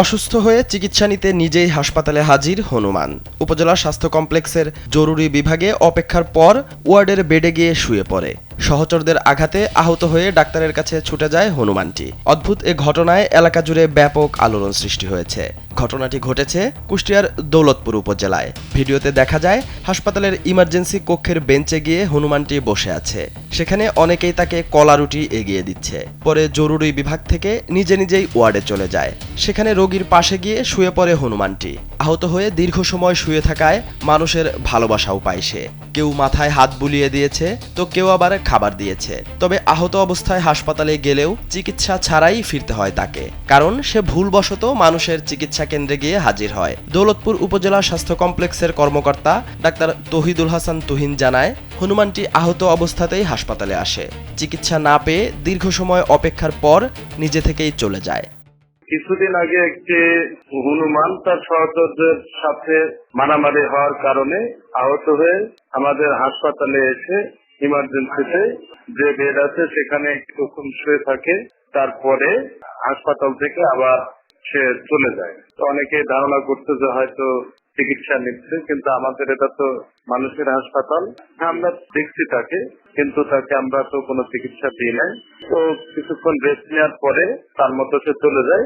অসুস্থ হয়ে চিকিৎসা নিতে নিজেই হাসপাতালে হাজির হনুমান। উপজেলা স্বাস্থ্য কমপ্লেক্সের জরুরি বিভাগে অপেক্ষার পর ওয়ার্ডের বেডে গিয়ে শুয়ে পড়ে। সহচরদের আঘাতে আহত হয়ে ডাক্তারের কাছে ছুটে যায় হনুমানটি। অদ্ভুত এ ঘটনায় এলাকা জুড়ে ব্যাপক আলোড়ন সৃষ্টি হয়েছে। ঘটনাটি ঘটেছে কুষ্টিয়ার দৌলতপুর উপজেলায়। ভিডিওতে দেখা যায় হাসপাতালের ইমার্জেন্সি কক্ষের বেঞ্চে গিয়ে হনুমানটি বসে আছে। সেখানে অনেকেই তাকে কলা রুটি এগিয়ে দিচ্ছে। পরে জরুরি বিভাগ থেকে নিজেই ওয়ার্ডে চলে যায়। সেখানে রোগীর পাশে গিয়ে শুয়ে পড়ে হনুমানটি। আহত হয়ে দীর্ঘ সময় শুয়ে থাকায় মানুষের ভালোবাসাও পায় সে। কেউ মাথায় হাত বুলিয়ে দিয়েছে, তো কেউ আবার খাবার দিয়েছে। তবে আহত অবস্থায় হাসপাতালে গেলেও চিকিৎসা ছাড়াই ফিরতে হয় তাকে, কারণ সে ভুলবশত মানুষের চিকিৎসা কেন্দ্রে গিয়ে হাজির হয়। দৌলতপুর উপজেলা স্বাস্থ্য কমপ্লেক্সের কর্মকর্তা ডাক্তার তহিদুল হাসান তুহিন জানায়, হনুমানটি আহত অবস্থাতেই হাসপাতালে আসে। চিকিৎসা না পেয়ে দীর্ঘ সময় অপেক্ষার পর নিজে থেকেই চলে যায়। কিছুদিন আগে একটি হনুমান তার সহচরদের সাথে মারামারি হওয়ার কারণে আহত হয়ে আমাদের হাসপাতালে এসে ইমার্জেন্সিতে যে বেড আছে সেখানে কিছুক্ষণ শুয়ে থাকে। তারপরে হাসপাতাল থেকে আবার সে চলে যায়। তো অনেকে ধারণা করতে যে হয়তো চিকিৎসা নিচ্ছে, কিন্তু আমাদের এটা তো মানুষের হাসপাতাল। হ্যাঁ, আমরা দেখছি তাকে, কিন্তু তাকে আমরা তো কোনো চিকিৎসা দিই নাই। তো কিছুক্ষণ রেস্ট নেওয়ার পরে তার মতো সে চলে যায়।